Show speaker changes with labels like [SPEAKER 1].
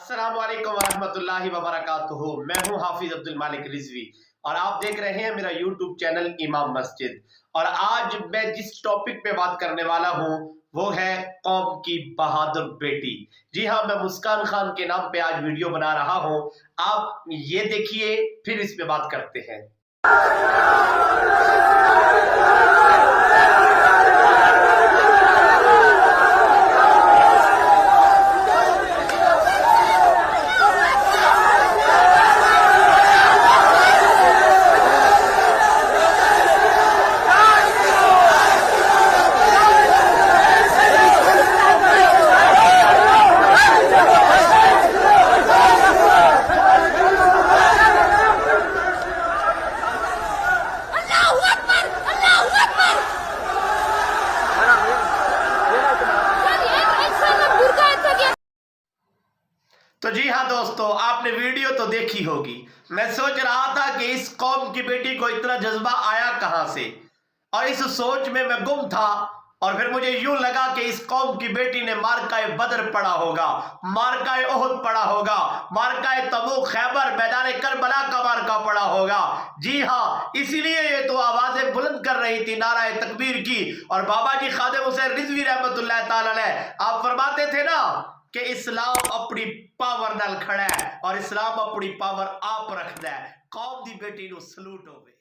[SPEAKER 1] अस्सलाम वालेकुम वरहमतुल्लाहि वबरकातुहू। मैं हूं हाफिज अब्दुल मालिक रिजवी और आप देख रहे हैं मेरा यूट्यूब चैनल इमाम मस्जिद। और आज मैं जिस टॉपिक पे बात करने वाला हूं वो है कौम की बहादुर बेटी। जी हाँ, मैं मुस्कान खान के नाम पे आज वीडियो बना रहा हूं। आप ये देखिए, फिर इस पे बात करते हैं। तो जी हाँ दोस्तों, आपने वीडियो तो देखी होगी। मैं सोच रहा था कि इस कौम की बेटी को इतना जज्बा आया कहां से, और इस सोच में मैं गुम था। और फिर मुझे यूं लगा कि इस कौम की बेटी ने मार्काए बदर पढ़ा होगा, मार्काए ओहद पढ़ा होगा, मार्काए तबूक, खैबर, मैदान करबला का मार्का पढ़ा होगा। जी हाँ, इसीलिए ये तो आवाजें बुलंद कर रही थी नाराए तकबीर की। और बाबा जी खादिम हुसैन रिजवी रहमतुल्लाह ताला अलैह आप फरमाते थे ना कि इस्लाम अपनी पावर नाल खड़ा है और इस्लाम अपनी पावर आप रखता है। कौम दी बेटी नूं सलूट होवे।